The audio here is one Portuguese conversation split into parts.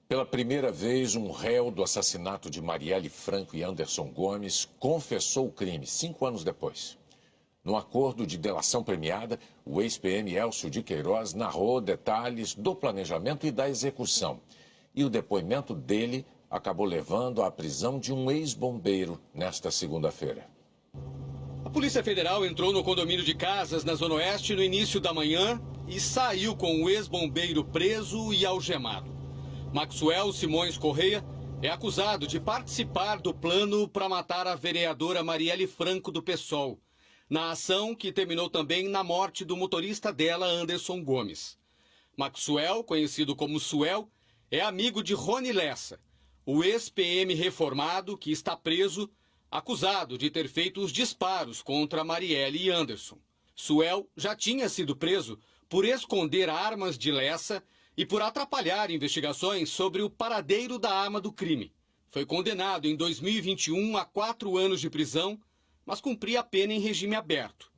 Pela primeira vez, um réu do assassinato de Marielle Franco e Anderson Gomes confessou o crime 5 anos depois. No acordo de delação premiada, o ex-PM Elcio de Queiroz narrou detalhes do planejamento e da execução. E o depoimento dele acabou levando à prisão de um ex-bombeiro nesta segunda-feira. A Polícia Federal entrou no condomínio de Casas, na Zona Oeste, no início da manhã e saiu com o ex-bombeiro preso e algemado. Maxwell Simões Correia é acusado de participar do plano para matar a vereadora Marielle Franco do PSOL, na ação que terminou também na morte do motorista dela, Anderson Gomes. Maxwell, conhecido como Suel, é amigo de Rony Lessa, o ex-PM reformado que está preso, acusado de ter feito os disparos contra Marielle e Anderson. Suel já tinha sido preso por esconder armas de Lessa e por atrapalhar investigações sobre o paradeiro da arma do crime. Foi condenado em 2021 a 4 anos de prisão, mas cumpria a pena em regime aberto.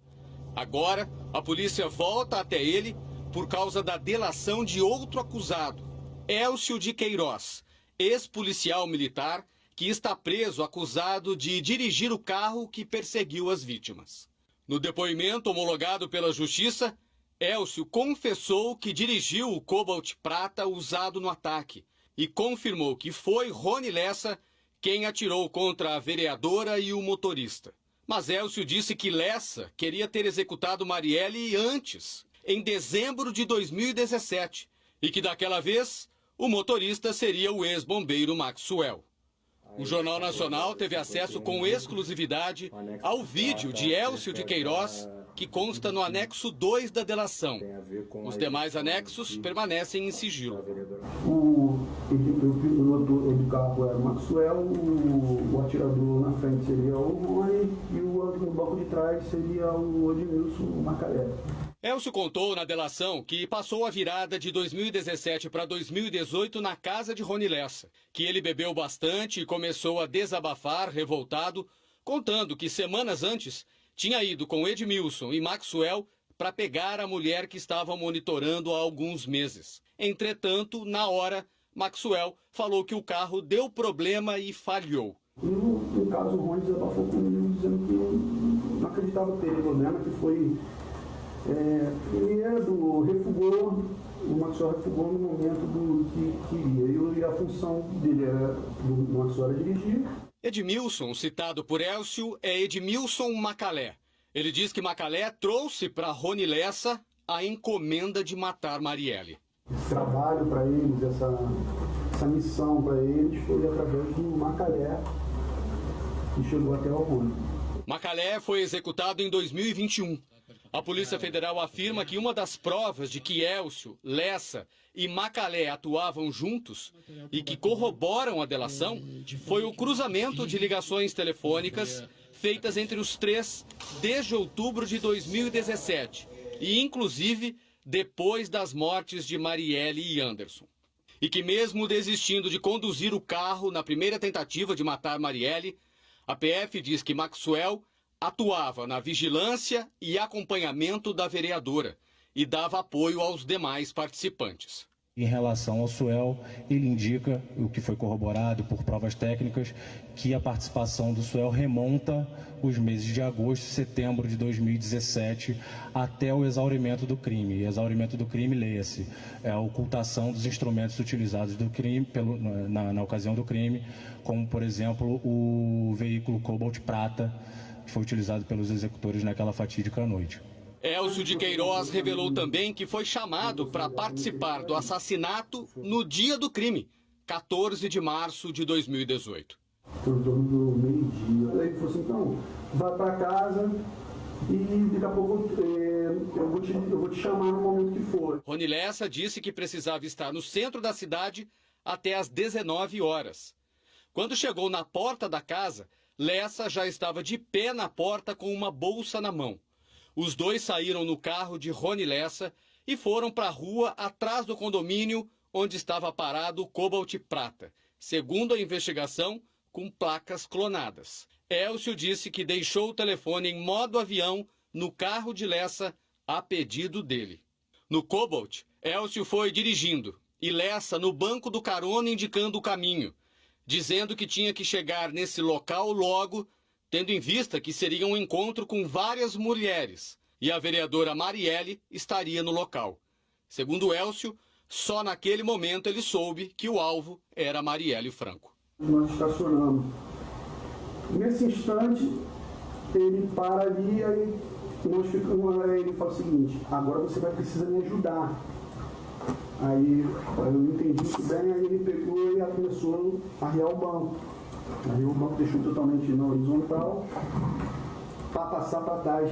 Agora, a polícia volta até ele por causa da delação de outro acusado, Elcio de Queiroz, ex-policial militar que está preso acusado de dirigir o carro que perseguiu as vítimas. No depoimento homologado pela Justiça, Elcio confessou que dirigiu o Cobalt prata usado no ataque e confirmou que foi Rony Lessa quem atirou contra a vereadora e o motorista. Mas Elcio disse que Lessa queria ter executado Marielle antes, em dezembro de 2017, e que daquela vez o motorista seria o ex-bombeiro Maxwell. O Jornal Nacional teve acesso com exclusividade ao vídeo de Elcio de Queiroz, que consta no anexo 2 da delação. Os demais anexos permanecem em sigilo. O piloto do carro era o Maxwell, o atirador na frente seria o Rony e no banco de trás seria o Edmilson Macalé. Elcio contou na delação que passou a virada de 2017 para 2018 na casa de Rony Lessa, que ele bebeu bastante e começou a desabafar, revoltado, contando que semanas antes tinha ido com Edmilson e Maxwell para pegar a mulher que estavam monitorando há alguns meses. Entretanto, na hora, Maxwell falou que o carro deu problema e falhou. E no caso, o Rony desabafou comigo dizendo que não acreditava ter problema, que foi... primeiro, refugou, o Maxwell refugou no momento do que queria. E a função dele era, do Maxwell, era dirigir. Edmilson, citado por Elcio, é Edmilson Macalé. Ele diz que Macalé trouxe para Rony Lessa a encomenda de matar Marielle. Esse trabalho para eles, essa missão para eles foi através do Macalé que chegou até o Rony. Macalé foi executado em 2021. A Polícia Federal afirma que uma das provas de que Elcio, Lessa e Macalé atuavam juntos e que corroboram a delação foi o cruzamento de ligações telefônicas feitas entre os três desde outubro de 2017 e, inclusive, depois das mortes de Marielle e Anderson. E que mesmo desistindo de conduzir o carro na primeira tentativa de matar Marielle, a PF diz que Maxwell atuava na vigilância e acompanhamento da vereadora e dava apoio aos demais participantes. Em relação ao Suel, ele indica, o que foi corroborado por provas técnicas, que a participação do Suel remonta os meses de agosto e setembro de 2017 até o exaurimento do crime. Exaurimento do crime, leia-se, é a ocultação dos instrumentos utilizados do crime, na ocasião do crime, como, por exemplo, o veículo Cobalt prata, que foi utilizado pelos executores naquela fatídica noite. Elcio de Queiroz revelou também que foi chamado para participar do assassinato no dia do crime, 14 de março de 2018. Foi em torno do meio-dia. Aí ele falou assim, então, vai para casa e daqui a pouco eu vou te chamar no momento que for. Rony Lessa disse que precisava estar no centro da cidade até às 19 horas. Quando chegou na porta da casa, Lessa já estava de pé na porta com uma bolsa na mão. Os dois saíram no carro de Rony Lessa e foram para a rua atrás do condomínio onde estava parado o Cobalt prata, segundo a investigação, com placas clonadas. Elcio disse que deixou o telefone em modo avião no carro de Lessa a pedido dele. No Cobalt, Elcio foi dirigindo e Lessa no banco do carona indicando o caminho, dizendo que tinha que chegar nesse local logo, tendo em vista que seria um encontro com várias mulheres e a vereadora Marielle estaria no local. Segundo Elcio, só naquele momento ele soube que o alvo era Marielle Franco. Nós estacionamos. Nesse instante, ele para ali, aí ele fala o seguinte: agora você vai precisar me ajudar. Aí eu não entendi muito bem, aí ele pegou e começou a arriar o banco. Aí o banco deixou totalmente na horizontal para passar para trás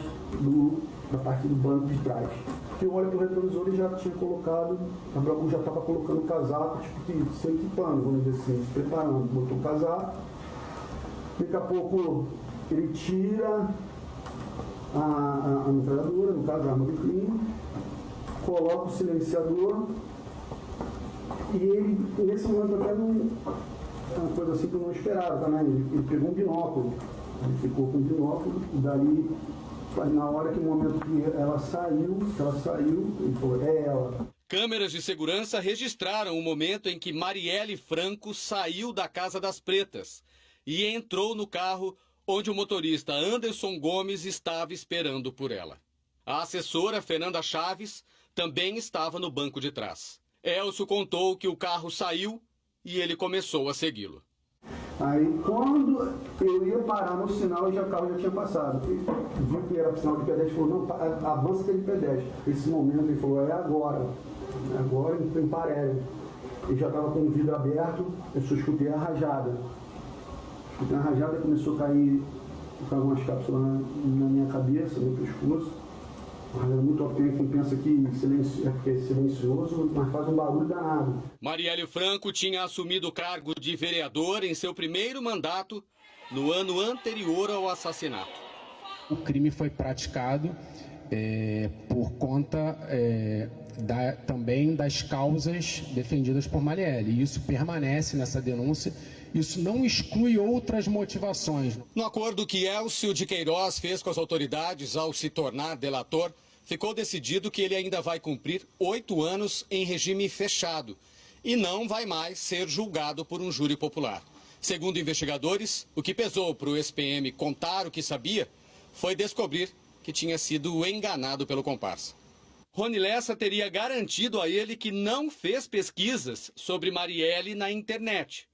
da parte do banco de trás. Eu olho para o retrovisor e já tinha colocado, a Brabu já estava colocando o casaco, tipo, se equipando, vamos dizer assim, se preparando. Botou o casaco, daqui a pouco ele tira a metralhadora, no caso a arma do crime, coloca o silenciador e ele, nesse momento, até não, uma coisa assim que eu não esperava também, ele pegou um binóculo, ele ficou com um binóculo e dali, na hora que, no momento que ela saiu, ele falou: é ela. Câmeras de segurança registraram o momento em que Marielle Franco saiu da Casa das Pretas e entrou no carro onde o motorista Anderson Gomes estava esperando por ela. A assessora Fernanda Chaves também estava no banco de trás. Elcio contou que o carro saiu e ele começou a segui-lo. Aí, quando eu ia parar no sinal, o carro já tinha passado. Ele viu que era sinal de pedestre, falou: não, avança aquele pedestre. Esse momento, ele falou: é agora. Agora, em parede. Ele já estava com o vidro aberto, eu só escutei a rajada. Escutei a rajada e começou a cair algumas cápsulas na minha cabeça, no pescoço. Muito alto, quem pensa que é silencioso, mas faz um barulho danado. Marielle Franco tinha assumido o cargo de vereador em seu primeiro mandato no ano anterior ao assassinato. O crime foi praticado por conta também das causas defendidas por Marielle. E isso permanece nessa denúncia. Isso não exclui outras motivações. No acordo que Elcio de Queiroz fez com as autoridades ao se tornar delator, ficou decidido que ele ainda vai cumprir 8 anos em regime fechado e não vai mais ser julgado por um júri popular. Segundo investigadores, o que pesou para o ex-PM contar o que sabia foi descobrir que tinha sido enganado pelo comparsa. Rony Lessa teria garantido a ele que não fez pesquisas sobre Marielle na internet.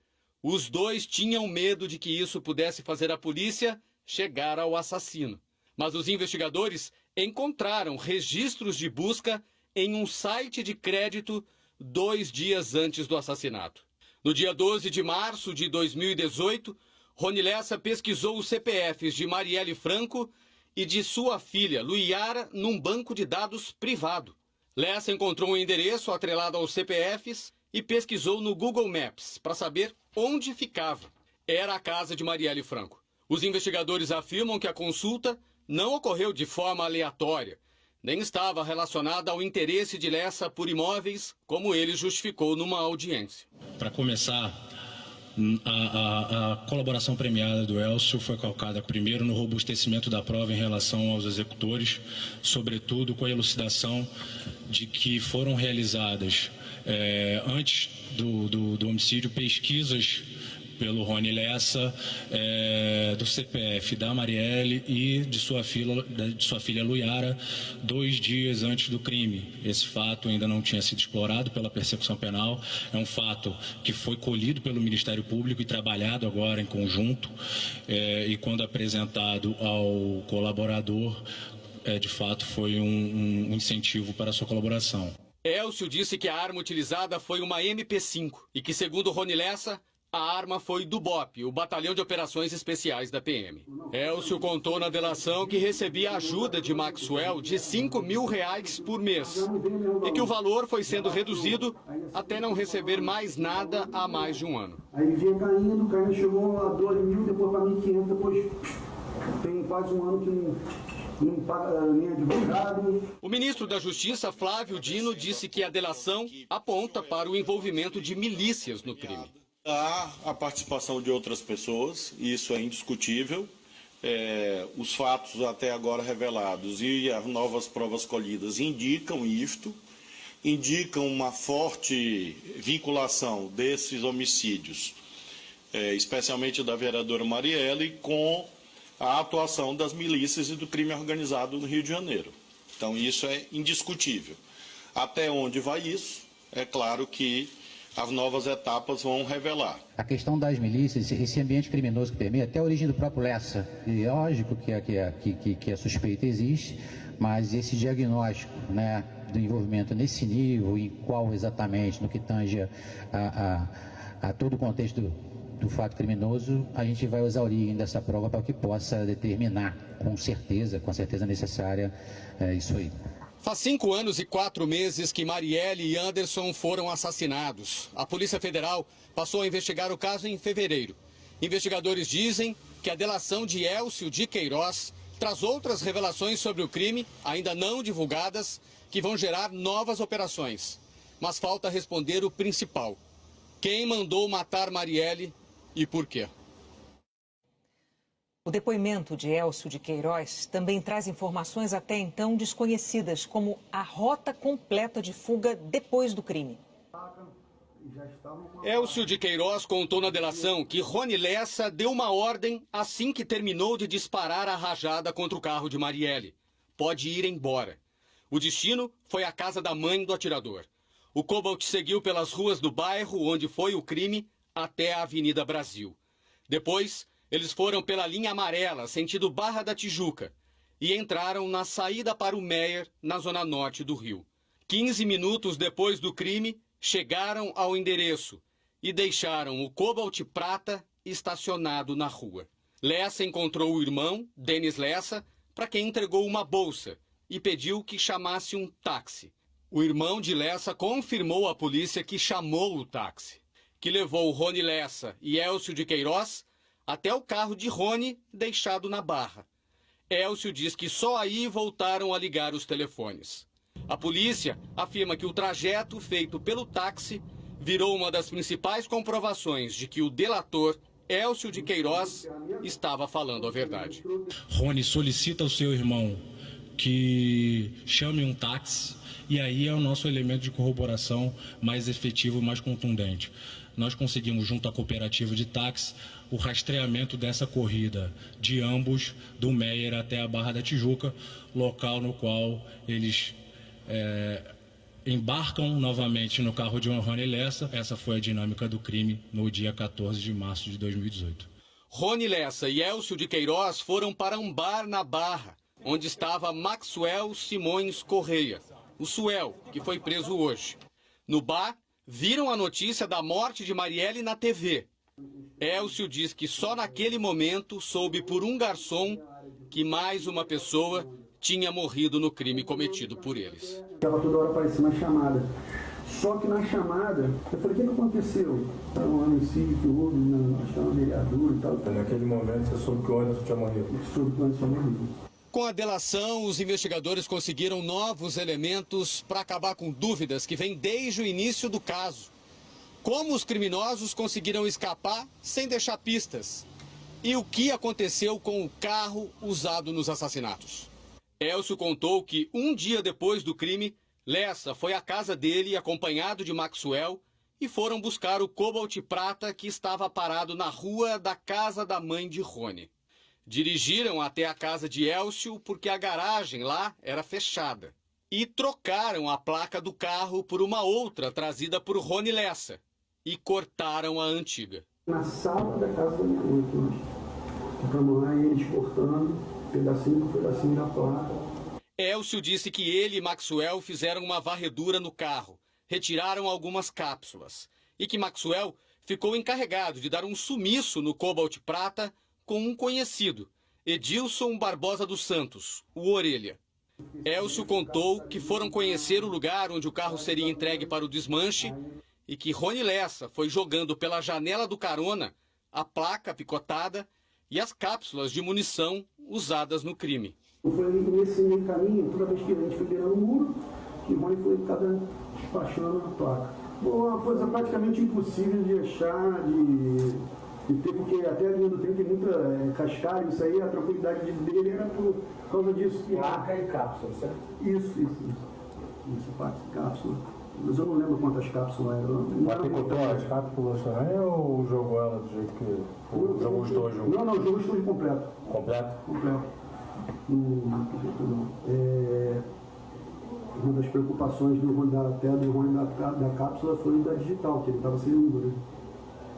Os dois tinham medo de que isso pudesse fazer a polícia chegar ao assassino. Mas os investigadores encontraram registros de busca em um site de crédito 2 dias antes do assassinato. No dia 12 de março de 2018, Rony Lessa pesquisou os CPFs de Marielle Franco e de sua filha, Luiara, num banco de dados privado. Lessa encontrou um endereço atrelado aos CPFs e pesquisou no Google Maps para saber onde ficava. Era a casa de Marielle Franco. Os investigadores afirmam que a consulta não ocorreu de forma aleatória, nem estava relacionada ao interesse de Lessa por imóveis, como ele justificou numa audiência. Para começar, a colaboração premiada do Elcio foi calcada primeiro no robustecimento da prova em relação aos executores, sobretudo com a elucidação de que foram realizadas, antes do homicídio, pesquisas pelo Rony Lessa, do CPF da Marielle e de sua filha Luiara, 2 dias antes do crime. Esse fato ainda não tinha sido explorado pela persecução penal, é um fato que foi colhido pelo Ministério Público e trabalhado agora em conjunto, e quando apresentado ao colaborador, de fato foi um incentivo para a sua colaboração. Elcio disse que a arma utilizada foi uma MP5 e que, segundo Rony Lessa, a arma foi do BOP, o Batalhão de Operações Especiais da PM. Elcio contou na delação que recebia ajuda de Maxwell de R$5.000 por mês e que o valor foi sendo reduzido até não receber mais nada há mais de um ano. Aí vinha caindo, chegou a 2.000, depois para 1.500, depois tem quase um ano que não paga nem advogado. O ministro da Justiça, Flávio Dino, disse que a delação aponta para o envolvimento de milícias no crime. Há a participação de outras pessoas, isso é indiscutível. Os fatos até agora revelados e as novas provas colhidas indicam isto. indicam uma forte vinculação desses homicídios, especialmente da vereadora Marielle, com a atuação das milícias e do crime organizado no Rio de Janeiro. Então, isso é indiscutível. Até onde vai isso? É claro que as novas etapas vão revelar. A questão das milícias, esse ambiente criminoso que permeia, até a origem do próprio Lessa, é lógico que a suspeita existe, mas esse diagnóstico, né, do envolvimento nesse nível, em qual exatamente, no que tange a todo o contexto do fato criminoso, a gente vai usar a origem dessa prova para que possa determinar com certeza necessária, isso aí. Faz 5 anos e 4 meses que Marielle e Anderson foram assassinados. A Polícia Federal passou a investigar o caso em fevereiro. Investigadores dizem que a delação de Elcio de Queiroz traz outras revelações sobre o crime, ainda não divulgadas, que vão gerar novas operações. Mas falta responder o principal: quem mandou matar Marielle e por quê? O depoimento de Elcio de Queiroz também traz informações até então desconhecidas, como a rota completa de fuga depois do crime. Elcio de Queiroz contou na delação que Rony Lessa deu uma ordem assim que terminou de disparar a rajada contra o carro de Marielle: pode ir embora. O destino foi a casa da mãe do atirador. O Cobalt seguiu pelas ruas do bairro onde foi o crime até a Avenida Brasil. Depois, eles foram pela linha amarela, sentido Barra da Tijuca, e entraram na saída para o Meier, na zona norte do Rio. 15 minutos depois do crime, chegaram ao endereço e deixaram o Cobalt prata estacionado na rua. Lessa encontrou o irmão, Denis Lessa, para quem entregou uma bolsa e pediu que chamasse um táxi. O irmão de Lessa confirmou à polícia que chamou o táxi, que levou Rony Lessa e Elcio de Queiroz até o carro de Rony deixado na Barra. Elcio diz que só aí voltaram a ligar os telefones. A polícia afirma que o trajeto feito pelo táxi virou uma das principais comprovações de que o delator, Elcio de Queiroz, estava falando a verdade. Rony solicita ao seu irmão que chame um táxi, e aí é o nosso elemento de corroboração mais efetivo, mais contundente. Nós conseguimos, junto à cooperativa de táxi, o rastreamento dessa corrida de ambos, do Meier até a Barra da Tijuca, local no qual eles embarcam novamente no carro de Rony Lessa. Essa foi a dinâmica do crime no dia 14 de março de 2018. Rony Lessa e Elcio de Queiroz foram para um bar na Barra, onde estava Maxwell Simões Correia, o Suel, que foi preso hoje. No bar, viram a notícia da morte de Marielle na TV. Elcio diz que só naquele momento soube por um garçom que mais uma pessoa tinha morrido no crime cometido por eles. Ela toda hora aparecia uma chamada. Só que na chamada, eu falei: o que aconteceu? Era um homicídio que houve, acho que era um vereador e tal. Naquele momento você soube que o Anderson tinha morrido? Soube que o Anderson tinha morrido. Com a delação, os investigadores conseguiram novos elementos para acabar com dúvidas que vêm desde o início do caso. Como os criminosos conseguiram escapar sem deixar pistas? E o que aconteceu com o carro usado nos assassinatos? Elcio contou que um dia depois do crime, Lessa foi à casa dele acompanhado de Maxwell e foram buscar o Cobalt prata que estava parado na rua da casa da mãe de Rony. Dirigiram até a casa de Elcio porque a garagem lá era fechada. E trocaram a placa do carro por uma outra trazida por Rony Lessa. E cortaram a antiga. Na sala da casa da minha mãe, ficamos lá e eles cortando pedacinho por pedacinho da placa. Elcio disse que ele e Maxwell fizeram uma varredura no carro, retiraram algumas cápsulas. E que Maxwell ficou encarregado de dar um sumiço no Cobalt prata com um conhecido, Edilson Barbosa dos Santos, o Orelha. Elcio contou que foram conhecer o lugar onde o carro seria entregue para o desmanche e que Rony Lessa foi jogando pela janela do carona a placa picotada e as cápsulas de munição usadas no crime. Foi nesse meio caminho, toda vez que a gente foi virando o muro, que o Rony foi despachando a placa. Uma coisa praticamente impossível de achar, de ter, porque até a linha do tempo tem muita cascalho, isso aí, a tranquilidade dele era por causa disso. Placa e cápsula, certo? Isso. nessa parte de cápsula. Mas eu não lembro quantas cápsulas eram. Mas picotou as cápsulas também ou jogou ela do jeito que... jogou os dois juntos? Não, jogou os dois completo. Completo? Completo. Uma das preocupações do Rony da cápsula foi da digital, que ele estava sem língua, né?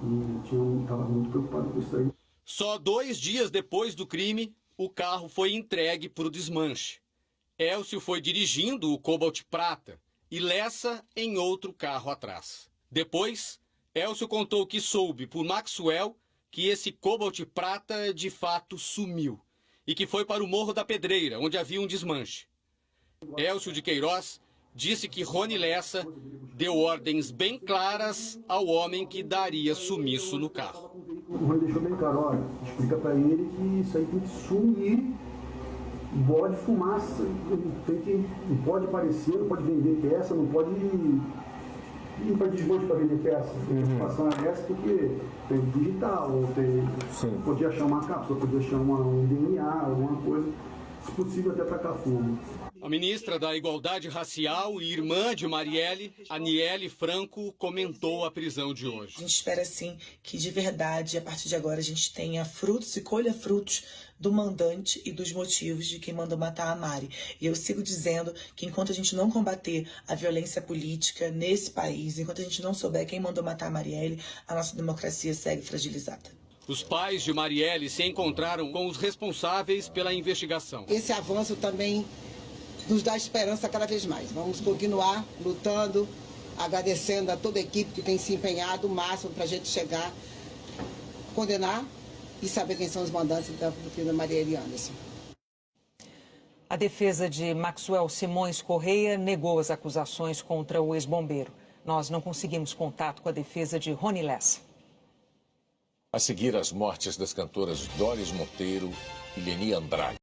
E estava muito preocupado com isso aí. Só 2 dias depois do crime, o carro foi entregue para o desmanche. Elcio foi dirigindo o Cobalt prata e Lessa em outro carro atrás. Depois, Elcio contou que soube por Maxwell que esse Cobalt prata de fato sumiu e que foi para o Morro da Pedreira, onde havia um desmanche. Elcio de Queiroz disse que Rony Lessa deu ordens bem claras ao homem que daria sumiço no carro. O Rony deixou bem claro, olha, explica para ele que isso aí tem que sumir, bode fumaça, não pode aparecer, não pode vender peça, não pode ir para desmonte para vender peça. Passar essa porque tem digital, podia achar uma cápsula, podia achar um DNA, alguma coisa, se possível até tacar fogo. A ministra da Igualdade Racial e irmã de Marielle, Aniele Franco, comentou a prisão de hoje. A gente espera, sim, que de verdade, a partir de agora, a gente tenha frutos e colha frutos do mandante e dos motivos de quem mandou matar a Mari. E eu sigo dizendo que enquanto a gente não combater a violência política nesse país, enquanto a gente não souber quem mandou matar a Marielle, a nossa democracia segue fragilizada. Os pais de Marielle se encontraram com os responsáveis pela investigação. Esse avanço também nos dá esperança cada vez mais. Vamos continuar lutando, agradecendo a toda a equipe que tem se empenhado o máximo para a gente chegar, condenar e saber quem são os mandantes da Marielle Anderson. A defesa de Maxwell Simões Correia negou as acusações contra o ex-bombeiro. Nós não conseguimos contato com a defesa de Rony Lessa. A seguir, as mortes das cantoras Doris Monteiro e Leni Andrade.